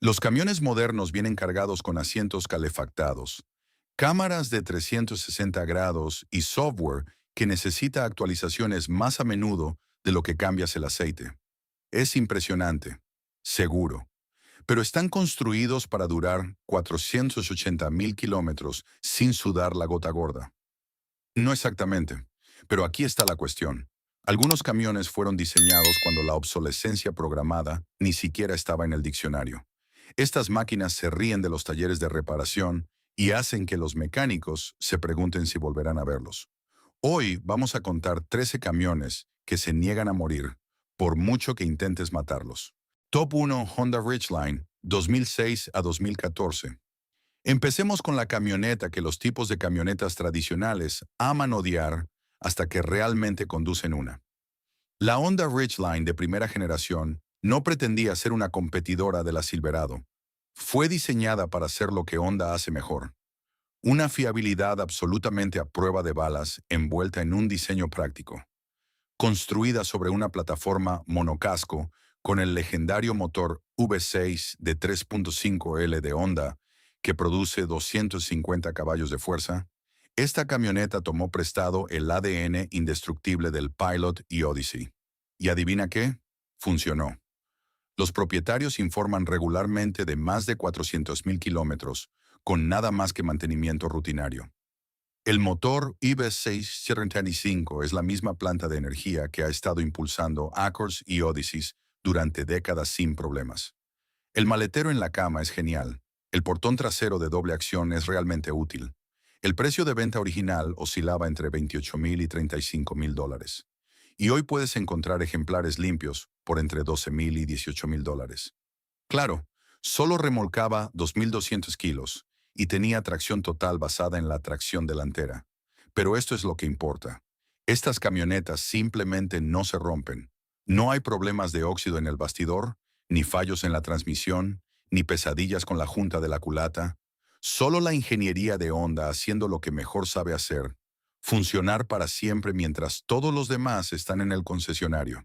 Los camiones modernos vienen cargados con asientos calefactados, cámaras de 360 grados y software que necesita actualizaciones más a menudo de lo que cambias el aceite. Es impresionante, seguro, pero están construidos para durar 480,000 kilómetros sin sudar la gota gorda. No exactamente, pero aquí está la cuestión. Algunos camiones fueron diseñados cuando la obsolescencia programada ni siquiera estaba en el diccionario. Estas máquinas se ríen de los talleres de reparación y hacen que los mecánicos se pregunten si volverán a verlos. Hoy vamos a contar 13 camiones que se niegan a morir, por mucho que intentes matarlos. Top 1 Honda Ridgeline, 2006 a 2014. Empecemos con la camioneta que los tipos de camionetas tradicionales aman odiar hasta que realmente conducen una. La Honda Ridgeline de primera generación no pretendía ser una competidora de la Silverado. Fue diseñada para hacer lo que Honda hace mejor. Una fiabilidad absolutamente a prueba de balas envuelta en un diseño práctico. Construida sobre una plataforma monocasco con el legendario motor V6 de 3.5L de Honda, que produce 250 caballos de fuerza, esta camioneta tomó prestado el ADN indestructible del Pilot y Odyssey. ¿Y adivina qué? Funcionó. Los propietarios informan regularmente de más de 400,000 kilómetros, con nada más que mantenimiento rutinario. El motor IV675 es la misma planta de energía que ha estado impulsando Accords y Odysseys durante décadas sin problemas. El maletero en la cama es genial. El portón trasero de doble acción es realmente útil. El precio de venta original oscilaba entre 28,000 y 35,000 dólares. Y hoy puedes encontrar ejemplares limpios por entre 12,000 y 18,000 dólares. Claro, solo remolcaba 2,200 kilos y tenía tracción total basada en la tracción delantera. Pero esto es lo que importa. Estas camionetas simplemente no se rompen. No hay problemas de óxido en el bastidor, ni fallos en la transmisión, ni pesadillas con la junta de la culata. Solo la ingeniería de Honda haciendo lo que mejor sabe hacer, funcionar para siempre mientras todos los demás están en el concesionario.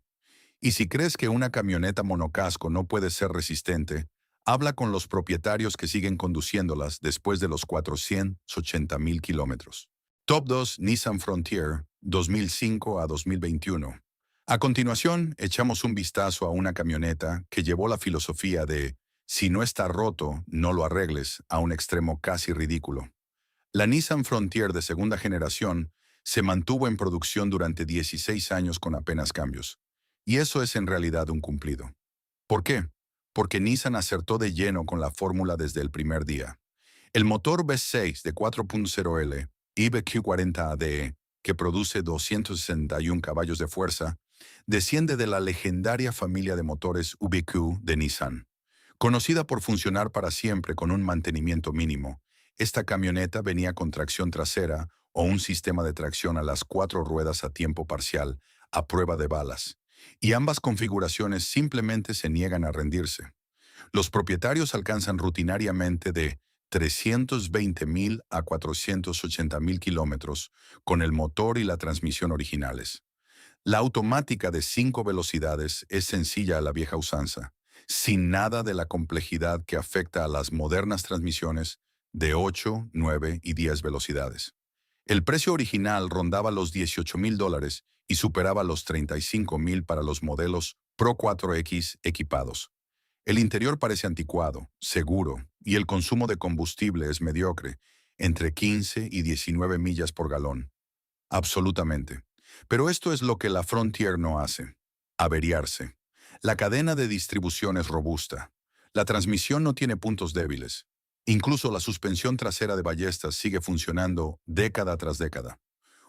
Y si crees que una camioneta monocasco no puede ser resistente, habla con los propietarios que siguen conduciéndolas después de los 480,000 kilómetros. Top 2 Nissan Frontier, 2005 a 2021. A continuación, echamos un vistazo a una camioneta que llevó la filosofía de si no está roto, no lo arregles a un extremo casi ridículo. La Nissan Frontier de segunda generación se mantuvo en producción durante 16 años con apenas cambios. Y eso es en realidad un cumplido. ¿Por qué? Porque Nissan acertó de lleno con la fórmula desde el primer día. El motor V6 de 4.0L IBQ40ADE, que produce 261 caballos de fuerza, desciende de la legendaria familia de motores VQ de Nissan. Conocida por funcionar para siempre con un mantenimiento mínimo, esta camioneta venía con tracción trasera o un sistema de tracción a las 4 ruedas a tiempo parcial, a prueba de balas. Y ambas configuraciones simplemente se niegan a rendirse. Los propietarios alcanzan rutinariamente de 320,000 a 480,000 kilómetros con el motor y la transmisión originales. La automática de 5 velocidades es sencilla a la vieja usanza, sin nada de la complejidad que afecta a las modernas transmisiones de 8, 9 y 10 velocidades. El precio original rondaba los 18,000 dólares y superaba los 35,000 para los modelos Pro 4X equipados. El interior parece anticuado, seguro, y el consumo de combustible es mediocre, entre 15 y 19 millas por galón. Absolutamente. Pero esto es lo que la Frontier no hace: averiarse. La cadena de distribución es robusta. La transmisión no tiene puntos débiles. Incluso la suspensión trasera de ballestas sigue funcionando década tras década.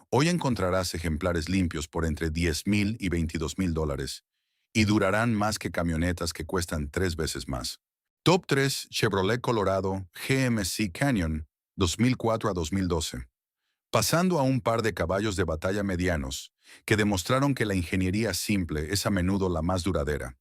Hoy encontrarás ejemplares limpios por entre 10,000 y 22,000 dólares y durarán más que camionetas que cuestan 3 veces más. Top 3 Chevrolet Colorado GMC Canyon 2004 a 2012. Pasando a un par de caballos de batalla medianos, que demostraron que la ingeniería simple es a menudo la más duradera.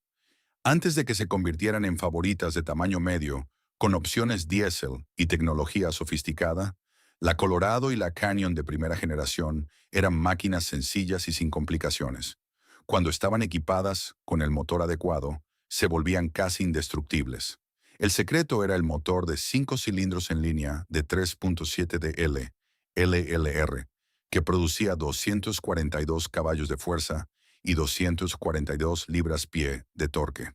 Antes de que se convirtieran en favoritas de tamaño medio, con opciones diésel y tecnología sofisticada, la Colorado y la Canyon de primera generación eran máquinas sencillas y sin complicaciones. Cuando estaban equipadas con el motor adecuado, se volvían casi indestructibles. El secreto era el motor de 5 cilindros en línea de 3.7 de LLR, que producía 242 caballos de fuerza y 242 libras-pie de torque.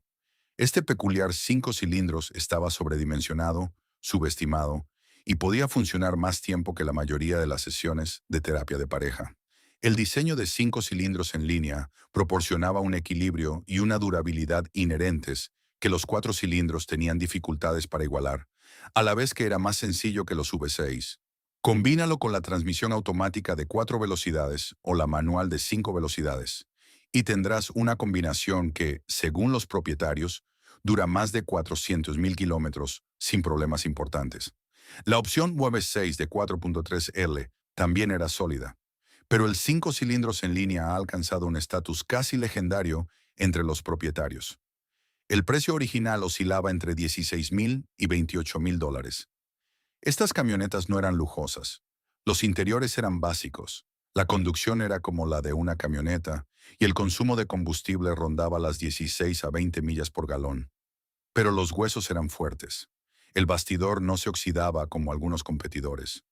Este peculiar 5 cilindros estaba sobredimensionado, subestimado, y podía funcionar más tiempo que la mayoría de las sesiones de terapia de pareja. El diseño de 5 cilindros en línea proporcionaba un equilibrio y una durabilidad inherentes que los 4 cilindros tenían dificultades para igualar, a la vez que era más sencillo que los V6. Combínalo con la transmisión automática de 4 velocidades o la manual de 5 velocidades, y tendrás una combinación que, según los propietarios, dura más de 400.000 kilómetros sin problemas importantes. La opción V6 de 4.3L también era sólida, pero el 5 cilindros en línea ha alcanzado un estatus casi legendario entre los propietarios. El precio original oscilaba entre $16,000 y $28,000. Estas camionetas no eran lujosas. Los interiores eran básicos. La conducción era como la de una camioneta y el consumo de combustible rondaba las 16 a 20 millas por galón. Pero los huesos eran fuertes. El bastidor no se oxidaba como algunos competidores.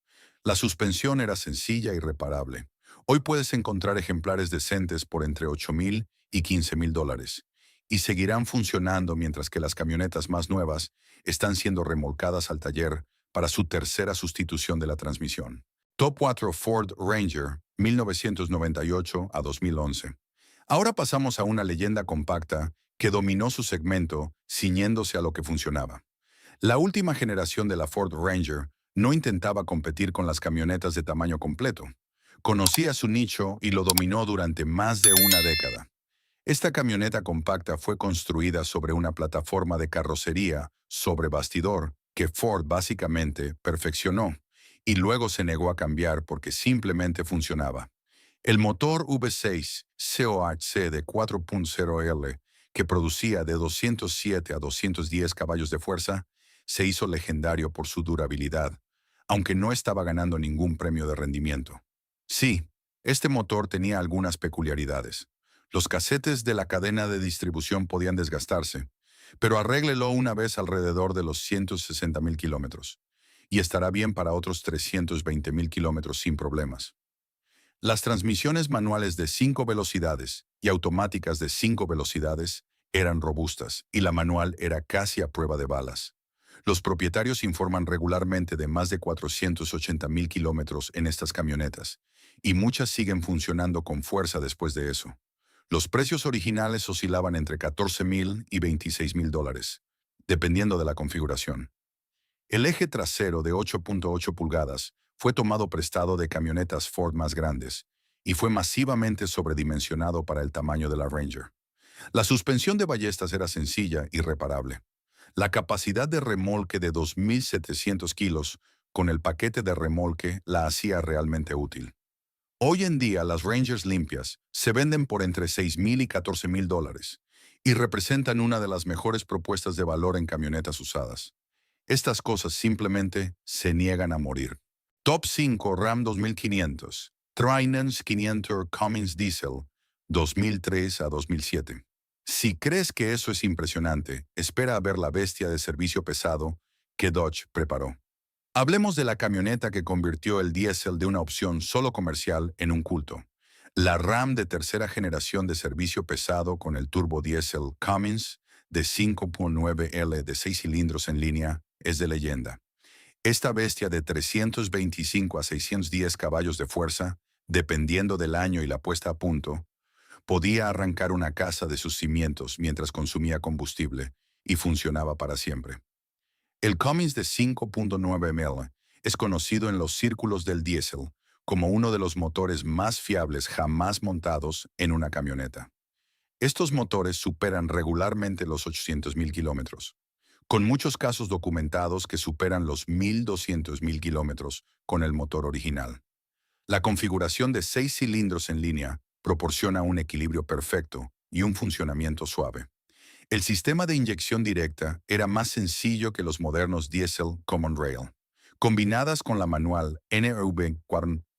La suspensión era sencilla y reparable. Hoy puedes encontrar ejemplares decentes por entre $8,000 y $15,000 y seguirán funcionando mientras que las camionetas más nuevas están siendo remolcadas al taller para su tercera sustitución de la transmisión. Top 4 Ford Ranger, 1998 a 2011. Ahora pasamos a una leyenda compacta que dominó su segmento ciñéndose a lo que funcionaba. La última generación de la Ford Ranger no intentaba competir con las camionetas de tamaño completo. Conocía su nicho y lo dominó durante más de una década. Esta camioneta compacta fue construida sobre una plataforma de carrocería sobre bastidor que Ford básicamente perfeccionó y luego se negó a cambiar porque simplemente funcionaba. El motor V6 COHC de 4.0L, que producía de 207 a 210 caballos de fuerza, se hizo legendario por su durabilidad, aunque no estaba ganando ningún premio de rendimiento. Sí, este motor tenía algunas peculiaridades. Los casetes de la cadena de distribución podían desgastarse, pero arréglelo una vez alrededor de los 160,000 kilómetros, y estará bien para otros 320,000 kilómetros sin problemas. Las transmisiones manuales de 5 velocidades y automáticas de 5 velocidades eran robustas y la manual era casi a prueba de balas. Los propietarios informan regularmente de más de 480,000 kilómetros en estas camionetas, y muchas siguen funcionando con fuerza después de eso. Los precios originales oscilaban entre $14,000 y $26,000, dependiendo de la configuración. El eje trasero de 8.8 pulgadas fue tomado prestado de camionetas Ford más grandes y fue masivamente sobredimensionado para el tamaño de la Ranger. La suspensión de ballestas era sencilla y reparable. La capacidad de remolque de 2.700 kilos con el paquete de remolque la hacía realmente útil. Hoy en día las Rangers limpias se venden por entre $6,000 y $14,000 y representan una de las mejores propuestas de valor en camionetas usadas. Estas cosas simplemente se niegan a morir. Top 5 Ram 2500, Trinance 500 Cummins Diesel, 2003 a 2007. Si crees que eso es impresionante, espera a ver la bestia de servicio pesado que Dodge preparó. Hablemos de la camioneta que convirtió el diésel de una opción solo comercial en un culto. La Ram de tercera generación de servicio pesado con el turbo diésel Cummins de 5.9L de 6 cilindros en línea es de leyenda. Esta bestia de 325 a 610 caballos de fuerza, dependiendo del año y la puesta a punto, podía arrancar una casa de sus cimientos mientras consumía combustible y funcionaba para siempre. El Cummins de 5.9 ml es conocido en los círculos del diésel como uno de los motores más fiables jamás montados en una camioneta. Estos motores superan regularmente los 800,000 kilómetros, con muchos casos documentados que superan los 1,200,000 kilómetros con el motor original. La configuración de 6 cilindros en línea proporciona un equilibrio perfecto y un funcionamiento suave. El sistema de inyección directa era más sencillo que los modernos diesel Common Rail. Combinadas con la manual NRV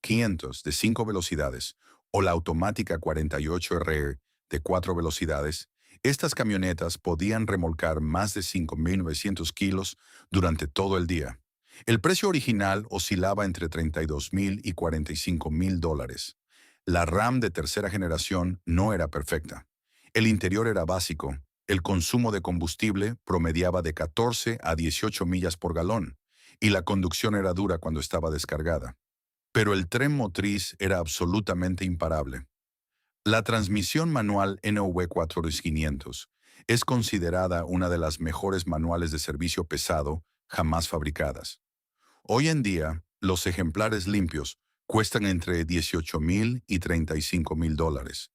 500 de 5 velocidades o la automática 48RR de 4 velocidades, Estas camionetas podían remolcar más de 5.900 kilos durante todo el día. El precio original oscilaba entre 32.000 y $45.000. La RAM de tercera generación no era perfecta. El interior era básico. El consumo de combustible promediaba de 14 a 18 millas por galón, y la conducción era dura cuando estaba descargada. Pero el tren motriz era absolutamente imparable. La transmisión manual NOV4500 es considerada una de las mejores manuales de servicio pesado jamás fabricadas. Hoy en día, los ejemplares limpios cuestan entre $18.000 y $35.000.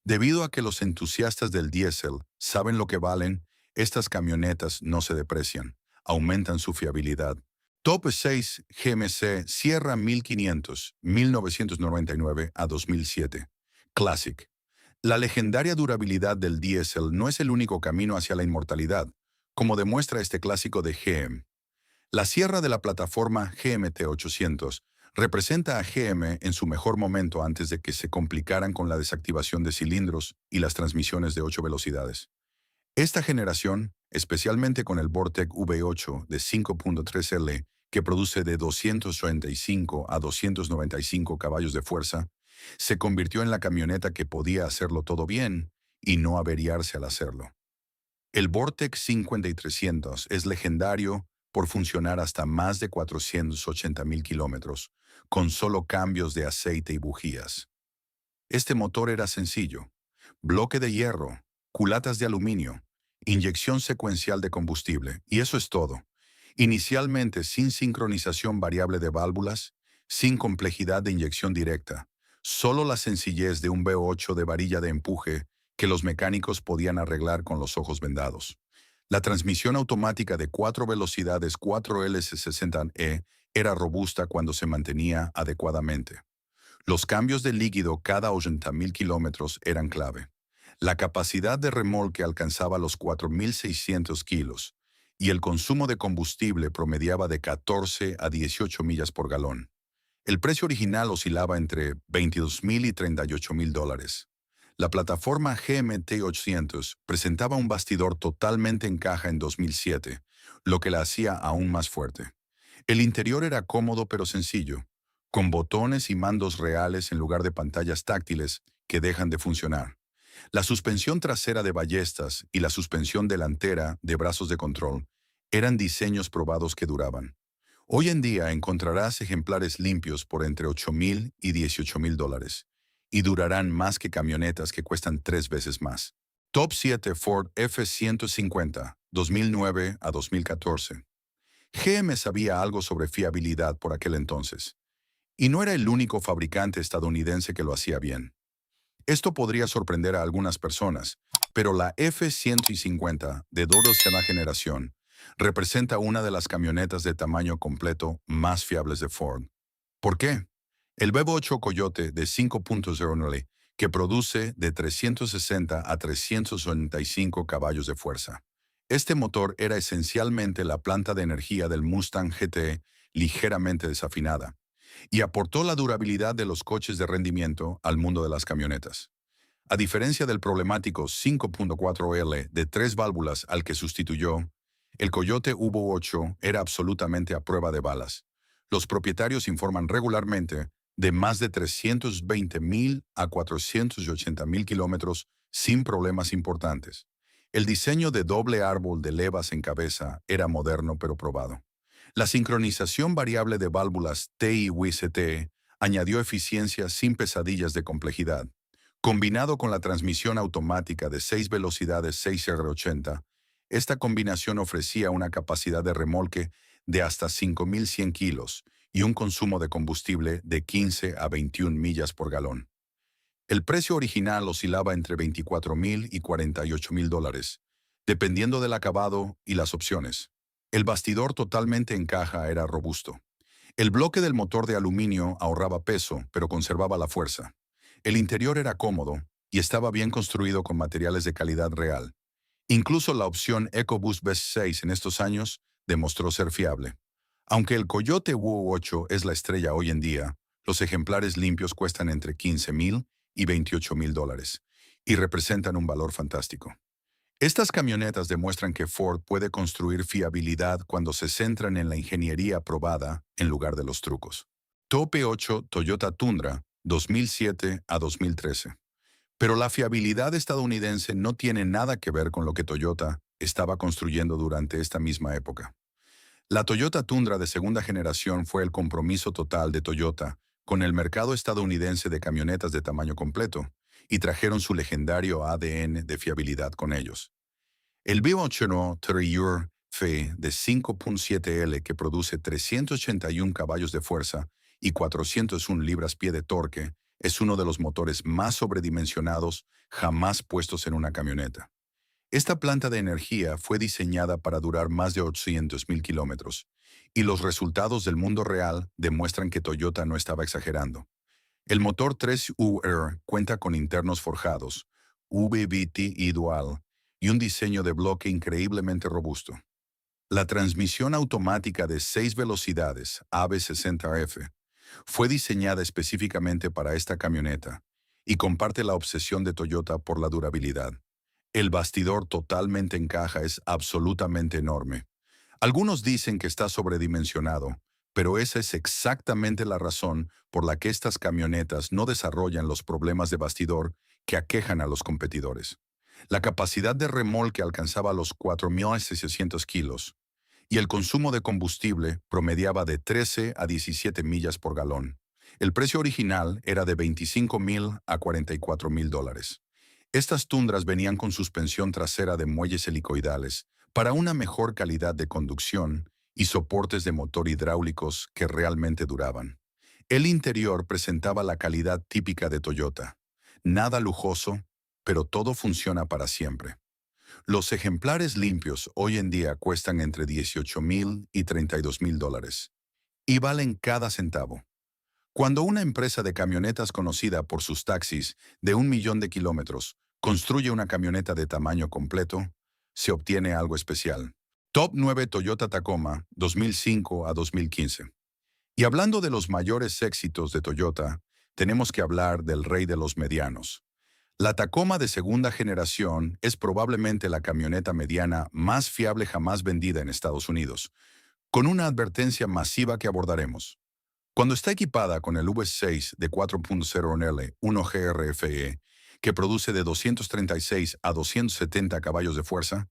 Debido a que los entusiastas del diésel saben lo que valen, estas camionetas no se deprecian, aumentan su fiabilidad. Top 6 GMC Sierra 1500, 1999 a 2007. Classic. La legendaria durabilidad del diésel no es el único camino hacia la inmortalidad, como demuestra este clásico de GM. La sierra de la plataforma GMT 800 representa a GM en su mejor momento antes de que se complicaran con la desactivación de cilindros y las transmisiones de 8 velocidades. Esta generación, especialmente con el Vortec V8 de 5.3L, que produce de 235 a 295 caballos de fuerza, se convirtió en la camioneta que podía hacerlo todo bien y no averiarse al hacerlo. El Vortec 5300 es legendario por funcionar hasta más de 480.000 kilómetros, con solo cambios de aceite y bujías. Este motor era sencillo: bloque de hierro, culatas de aluminio, inyección secuencial de combustible, y eso es todo. Inicialmente sin sincronización variable de válvulas, sin complejidad de inyección directa, solo la sencillez de un V8 de varilla de empuje que los mecánicos podían arreglar con los ojos vendados. La transmisión automática de 4 velocidades 4LS60E era robusta cuando se mantenía adecuadamente. Los cambios de líquido cada 80.000 kilómetros eran clave. La capacidad de remolque alcanzaba los 4.600 kilos y el consumo de combustible promediaba de 14 a 18 millas por galón. El precio original oscilaba entre $22.000 y $38.000. La plataforma GMT 800 presentaba un bastidor totalmente en caja en 2007, lo que la hacía aún más fuerte. El interior era cómodo pero sencillo, con botones y mandos reales en lugar de pantallas táctiles que dejan de funcionar. La suspensión trasera de ballestas y la suspensión delantera de brazos de control eran diseños probados que duraban. Hoy en día encontrarás ejemplares limpios por entre $8.000 y $18.000 y durarán más que camionetas que cuestan 3 veces más. Top 7 Ford F-150, 2009 a 2014. GM sabía algo sobre fiabilidad por aquel entonces, y no era el único fabricante estadounidense que lo hacía bien. Esto podría sorprender a algunas personas, pero la F-150 de 12ª generación representa una de las camionetas de tamaño completo más fiables de Ford. ¿Por qué? El V8 Coyote de 5.0L, que produce de 360 a 395 caballos de fuerza. Este motor era esencialmente la planta de energía del Mustang GT ligeramente desafinada, y aportó la durabilidad de los coches de rendimiento al mundo de las camionetas. A diferencia del problemático 5.4L de 3 válvulas al que sustituyó, el Coyote V8 era absolutamente a prueba de balas. Los propietarios informan regularmente de más de 320.000 a 480.000 kilómetros sin problemas importantes. El diseño de doble árbol de levas en cabeza era moderno pero probado. La sincronización variable de válvulas TI-WIST añadió eficiencia sin pesadillas de complejidad. Combinado con la transmisión automática de 6 velocidades 6R80, esta combinación ofrecía una capacidad de remolque de hasta 5.100 kilos y un consumo de combustible de 15 a 21 millas por galón. El precio original oscilaba entre $24.000 y $48.000, dependiendo del acabado y las opciones. El bastidor totalmente en caja era robusto. El bloque del motor de aluminio ahorraba peso, pero conservaba la fuerza. El interior era cómodo y estaba bien construido con materiales de calidad real. Incluso la opción EcoBoost Best 6 en estos años demostró ser fiable. Aunque el Coyote V8 es la estrella hoy en día, los ejemplares limpios cuestan entre $15.000 y $28.000 y representan un valor fantástico. Estas camionetas demuestran que Ford puede construir fiabilidad cuando se centran en la ingeniería probada en lugar de los trucos. Tope 8 Toyota Tundra, 2007 a 2013. Pero la fiabilidad estadounidense no tiene nada que ver con lo que Toyota estaba construyendo durante esta misma época. La Toyota Tundra de segunda generación fue el compromiso total de Toyota con el mercado estadounidense de camionetas de tamaño completo, y trajeron su legendario ADN de fiabilidad con ellos. El V8 Terrier Fe de 5.7L, que produce 381 caballos de fuerza y 401 libras-pie de torque, es uno de los motores más sobredimensionados jamás puestos en una camioneta. Esta planta de energía fue diseñada para durar más de 800,000 kilómetros, y los resultados del mundo real demuestran que Toyota no estaba exagerando. El motor 3UR cuenta con internos forjados, VVT y dual, y un diseño de bloque increíblemente robusto. La transmisión automática de 6 velocidades, AB60F, fue diseñada específicamente para esta camioneta y comparte la obsesión de Toyota por la durabilidad. El bastidor totalmente en caja es absolutamente enorme. Algunos dicen que está sobredimensionado, pero esa es exactamente la razón por la que estas camionetas no desarrollan los problemas de bastidor que aquejan a los competidores. La capacidad de remolque alcanzaba los 4.600 kilos, y el consumo de combustible promediaba de 13 a 17 millas por galón. El precio original era de $25,000 a $44,000. Estas Tundras venían con suspensión trasera de muelles helicoidales para una mejor calidad de conducción y soportes de motor hidráulicos que realmente duraban. El interior presentaba la calidad típica de Toyota. Nada lujoso, pero todo funciona para siempre. Los ejemplares limpios hoy en día cuestan entre $18,000 y $32,000, y valen cada centavo. Cuando una empresa de camionetas conocida por sus taxis de 1 millón de kilómetros construye una camioneta de tamaño completo, se obtiene algo especial. Top 9 Toyota Tacoma, 2005 a 2015. Y hablando de los mayores éxitos de Toyota, tenemos que hablar del rey de los medianos. La Tacoma de segunda generación es probablemente la camioneta mediana más fiable jamás vendida en Estados Unidos, con una advertencia masiva que abordaremos. Cuando está equipada con el V6 de 4.0L 1GRFE, que produce de 236 a 270 caballos de fuerza,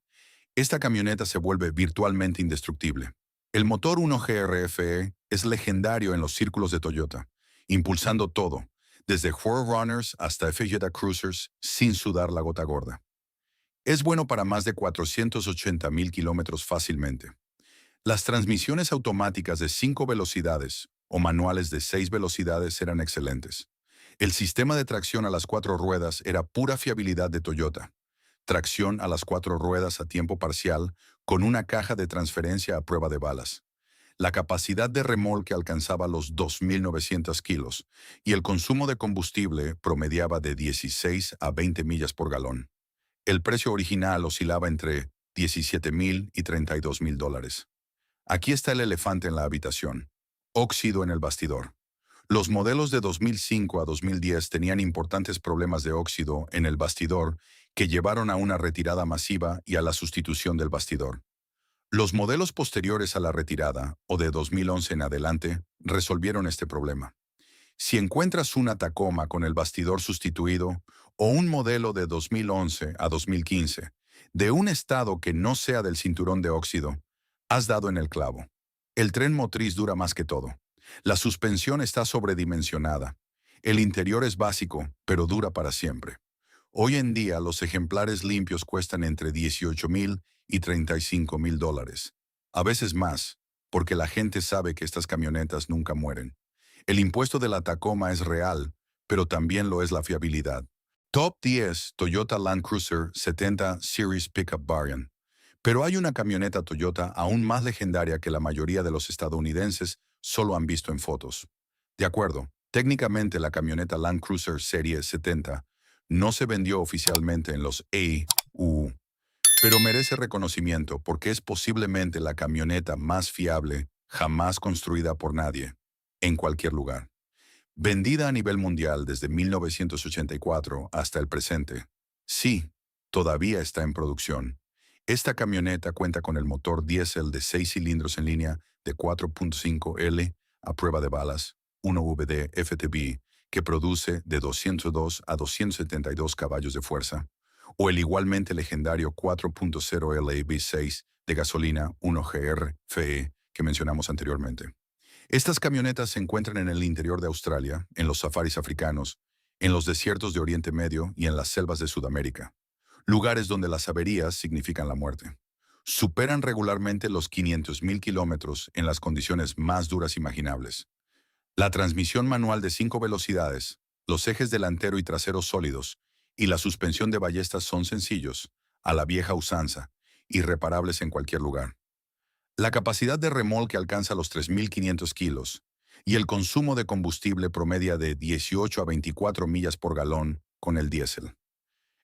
esta camioneta se vuelve virtualmente indestructible. El motor 1GRFE es legendario en los círculos de Toyota, impulsando todo, desde 4Runners hasta FJ Cruisers, sin sudar la gota gorda. Es bueno para más de 480,000 kilómetros fácilmente. Las transmisiones automáticas de 5 velocidades o manuales de 6 velocidades eran excelentes. El sistema de tracción a las 4 ruedas era pura fiabilidad de Toyota. Tracción a las 4 ruedas a tiempo parcial con una caja de transferencia a prueba de balas. La capacidad de remolque alcanzaba los 2.900 kilos y el consumo de combustible promediaba de 16 a 20 millas por galón. El precio original oscilaba entre $17,000 y $32,000. Aquí está el elefante en la habitación. Óxido en el bastidor. Los modelos de 2005 a 2010 tenían importantes problemas de óxido en el bastidor que llevaron a una retirada masiva y a la sustitución del bastidor. Los modelos posteriores a la retirada, o de 2011 en adelante, resolvieron este problema. Si encuentras una Tacoma con el bastidor sustituido o un modelo de 2011 a 2015, de un estado que no sea del cinturón de óxido, has dado en el clavo. El tren motriz dura más que todo. La suspensión está sobredimensionada. El interior es básico, pero dura para siempre. Hoy en día los ejemplares limpios cuestan entre $18,000 y $35,000. A veces más, porque la gente sabe que estas camionetas nunca mueren. El impuesto de la Tacoma es real, pero también lo es la fiabilidad. Top 10 Toyota Land Cruiser 70 Series Pickup Variant. Pero hay una camioneta Toyota aún más legendaria que la mayoría de los estadounidenses solo han visto en fotos. De acuerdo, técnicamente la camioneta Land Cruiser Serie 70 no se vendió oficialmente en los EU, pero merece reconocimiento porque es posiblemente la camioneta más fiable jamás construida por nadie, en cualquier lugar. Vendida a nivel mundial desde 1984 hasta el presente. Sí, todavía está en producción. Esta camioneta cuenta con el motor diésel de 6 cilindros en línea de 4.5L a prueba de balas, 1VD FTB, que produce de 202 a 272 caballos de fuerza, o el igualmente legendario 4.0L V6 de gasolina 1GR FE que mencionamos anteriormente. Estas camionetas se encuentran en el interior de Australia, en los safaris africanos, en los desiertos de Oriente Medio y en las selvas de Sudamérica, lugares donde las averías significan la muerte. Superan regularmente los 500.000 kilómetros en las condiciones más duras imaginables. La transmisión manual de 5 velocidades, los ejes delantero y trasero sólidos y la suspensión de ballestas son sencillos, a la vieja usanza, irreparables en cualquier lugar. La capacidad de remolque alcanza los 3.500 kilos y el consumo de combustible promedia de 18 a 24 millas por galón con el diésel.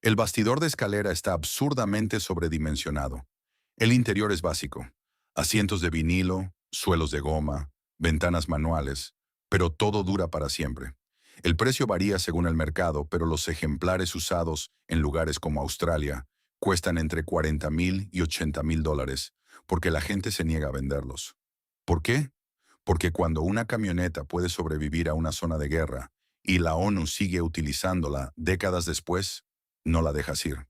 El bastidor de escalera está absurdamente sobredimensionado. El interior es básico: asientos de vinilo, suelos de goma, ventanas manuales, pero todo dura para siempre. El precio varía según el mercado, pero los ejemplares usados en lugares como Australia cuestan entre 40.000 y 80.000 dólares, porque la gente se niega a venderlos. ¿Por qué? Porque cuando una camioneta puede sobrevivir a una zona de guerra y la ONU sigue utilizándola décadas después, no la dejas ir.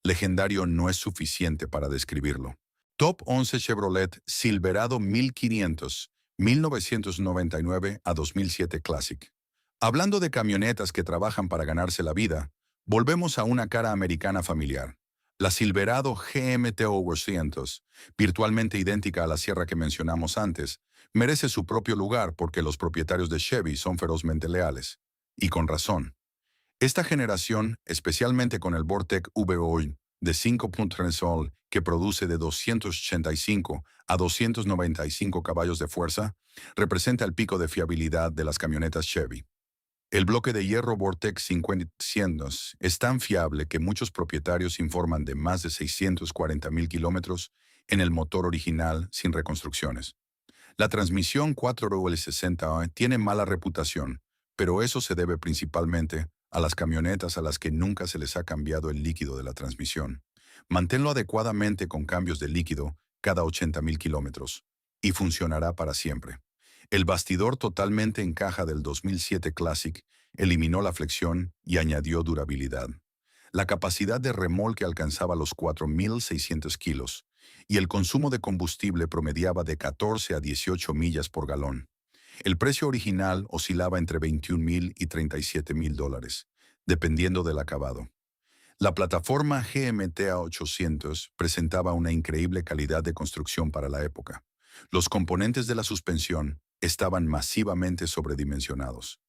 Legendario no es suficiente para describirlo. Top 11 Chevrolet Silverado 1500, 1999 a 2007 Classic. Hablando de camionetas que trabajan para ganarse la vida, volvemos a una cara americana familiar. La Silverado GMTO 200, virtualmente idéntica a la Sierra que mencionamos antes, merece su propio lugar porque los propietarios de Chevy son ferozmente leales. Y con razón. Esta generación, especialmente con el Vortec V8 de 5.3 Sol, que produce de 285 a 295 caballos de fuerza, representa el pico de fiabilidad de las camionetas Chevy. El bloque de hierro Vortec 500 es tan fiable que muchos propietarios informan de más de 640.000 kilómetros en el motor original sin reconstrucciones. La transmisión 4WL60 tiene mala reputación, pero eso se debe principalmente a las camionetas a las que nunca se les ha cambiado el líquido de la transmisión. Manténlo adecuadamente con cambios de líquido cada 80.000 kilómetros y funcionará para siempre. El bastidor totalmente en caja del 2007 Classic eliminó la flexión y añadió durabilidad. La capacidad de remolque alcanzaba los 4.600 kilos y el consumo de combustible promediaba de 14 a 18 millas por galón. El precio original oscilaba entre 21.000 y 37.000 dólares, dependiendo del acabado. La plataforma GMTA 800 presentaba una increíble calidad de construcción para la época. Los componentes de la suspensión estaban masivamente sobredimensionados.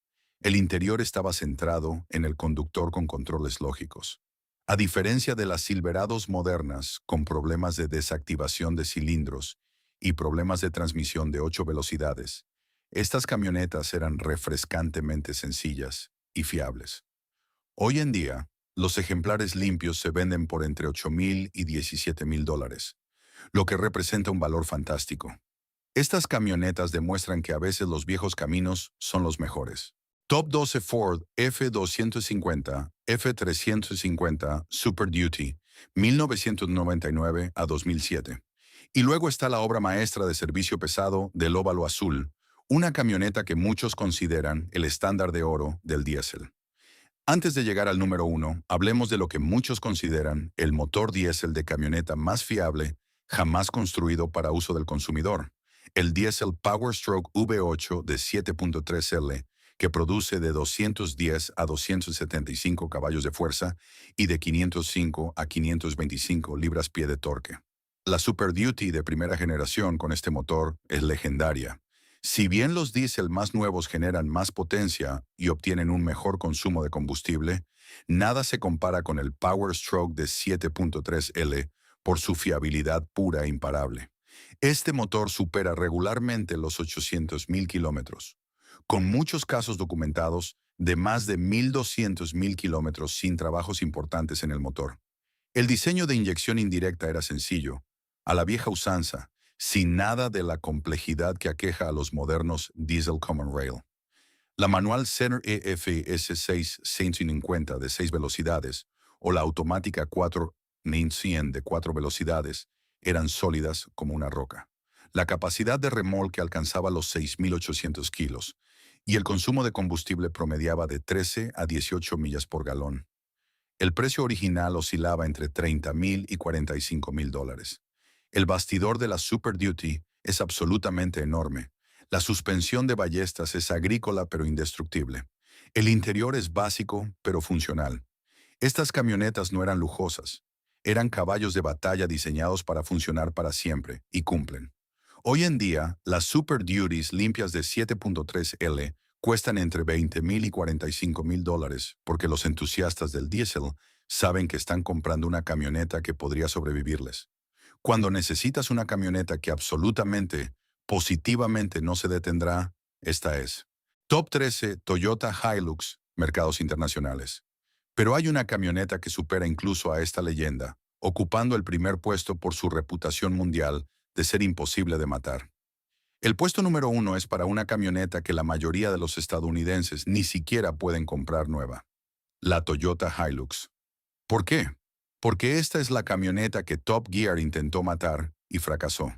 El interior estaba centrado en el conductor con controles lógicos. A diferencia de las Silverados modernas con problemas de desactivación de cilindros y problemas de transmisión de 8 velocidades, estas camionetas eran refrescantemente sencillas y fiables. Hoy en día, los ejemplares limpios se venden por entre 8.000 y 17.000 dólares, lo que representa un valor fantástico. Estas camionetas demuestran que a veces los viejos caminos son los mejores. Top 12 Ford F250, F350 Super Duty, 1999 a 2007. Y luego está la obra maestra de servicio pesado del óvalo azul, una camioneta que muchos consideran el estándar de oro del diésel. Antes de llegar al número 1, hablemos de lo que muchos consideran el motor diésel de camioneta más fiable jamás construido para uso del consumidor, el diésel Powerstroke V8 de 7.3L, que produce de 210 a 275 caballos de fuerza y de 505 a 525 libras-pie de torque. La Super Duty de primera generación con este motor es legendaria. Si bien los diésel más nuevos generan más potencia y obtienen un mejor consumo de combustible, nada se compara con el Powerstroke de 7.3L por su fiabilidad pura e imparable. Este motor supera regularmente los 800.000 kilómetros, con muchos casos documentados de más de 1.200.000 kilómetros sin trabajos importantes en el motor. El diseño de inyección indirecta era sencillo, a la vieja usanza, sin nada de la complejidad que aqueja a los modernos Diesel Common Rail. La manual Center EFS6 150 de 6 velocidades o la automática 4 de 4 velocidades eran sólidas como una roca. La capacidad de remolque alcanzaba los 6.800 kilos y el consumo de combustible promediaba de 13 a 18 millas por galón. El precio original oscilaba entre $30,000 y $45,000. El bastidor de la Super Duty es absolutamente enorme. La suspensión de ballestas es agrícola pero indestructible. El interior es básico pero funcional. Estas camionetas no eran lujosas. Eran caballos de batalla diseñados para funcionar para siempre, y cumplen. Hoy en día, las Super Duties limpias de 7.3L cuestan entre $20,000 y $45,000 porque los entusiastas del diésel saben que están comprando una camioneta que podría sobrevivirles. Cuando necesitas una camioneta que absolutamente, positivamente no se detendrá, esta es. Top 13 Toyota Hilux, mercados internacionales. Pero hay una camioneta que supera incluso a esta leyenda, ocupando el primer puesto por su reputación mundial de ser imposible de matar. El puesto número 1 es para una camioneta que la mayoría de los estadounidenses ni siquiera pueden comprar nueva. La Toyota Hilux. ¿Por qué? Porque esta es la camioneta que Top Gear intentó matar y fracasó.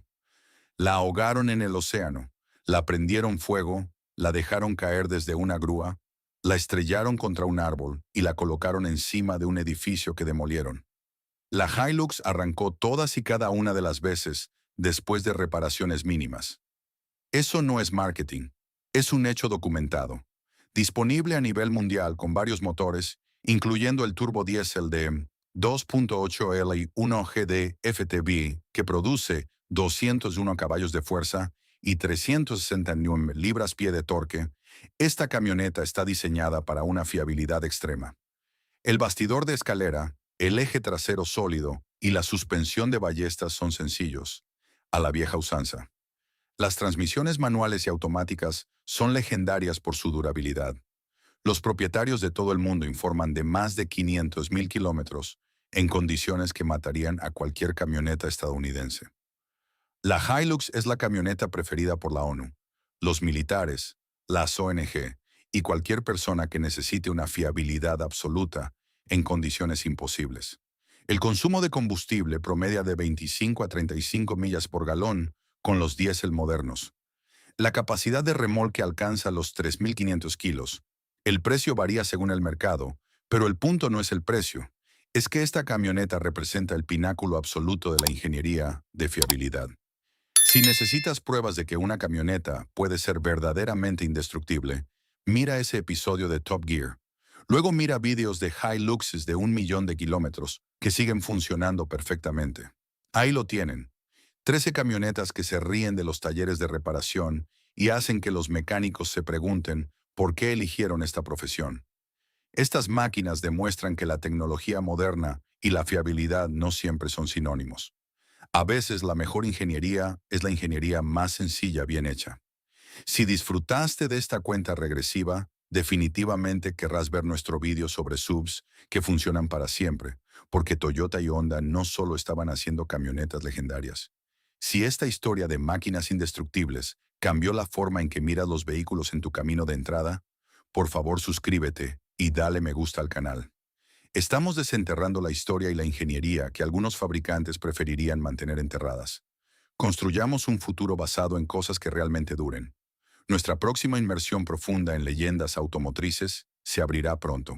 La ahogaron en el océano, la prendieron fuego, la dejaron caer desde una grúa, la estrellaron contra un árbol y la colocaron encima de un edificio que demolieron. La Hilux arrancó todas y cada una de las veces después de reparaciones mínimas. Eso no es marketing, es un hecho documentado. Disponible a nivel mundial con varios motores, incluyendo el turbo diésel de 2.8L y 1GD FTB, que produce 201 caballos de fuerza y 360 libras-pie de torque, esta camioneta está diseñada para una fiabilidad extrema. El bastidor de escalera, el eje trasero sólido y la suspensión de ballestas son sencillos, a la vieja usanza. Las transmisiones manuales y automáticas son legendarias por su durabilidad. Los propietarios de todo el mundo informan de más de 500,000 kilómetros en condiciones que matarían a cualquier camioneta estadounidense. La Hilux es la camioneta preferida por la ONU, los militares, las ONG y cualquier persona que necesite una fiabilidad absoluta en condiciones imposibles. El consumo de combustible promedia de 25 a 35 millas por galón con los diésel modernos. La capacidad de remolque alcanza los 3.500 kilos. El precio varía según el mercado, pero el punto no es el precio, es que esta camioneta representa el pináculo absoluto de la ingeniería de fiabilidad. Si necesitas pruebas de que una camioneta puede ser verdaderamente indestructible, mira ese episodio de Top Gear. Luego mira vídeos de Hiluxes de 1 millón de kilómetros que siguen funcionando perfectamente. Ahí lo tienen. 13 camionetas que se ríen de los talleres de reparación y hacen que los mecánicos se pregunten por qué eligieron esta profesión. Estas máquinas demuestran que la tecnología moderna y la fiabilidad no siempre son sinónimos. A veces la mejor ingeniería es la ingeniería más sencilla bien hecha. Si disfrutaste de esta cuenta regresiva, definitivamente querrás ver nuestro vídeo sobre SUVs que funcionan para siempre, porque Toyota y Honda no solo estaban haciendo camionetas legendarias. Si esta historia de máquinas indestructibles cambió la forma en que miras los vehículos en tu camino de entrada, por favor suscríbete y dale me gusta al canal. Estamos desenterrando la historia y la ingeniería que algunos fabricantes preferirían mantener enterradas. Construyamos un futuro basado en cosas que realmente duren. Nuestra próxima inmersión profunda en leyendas automotrices se abrirá pronto.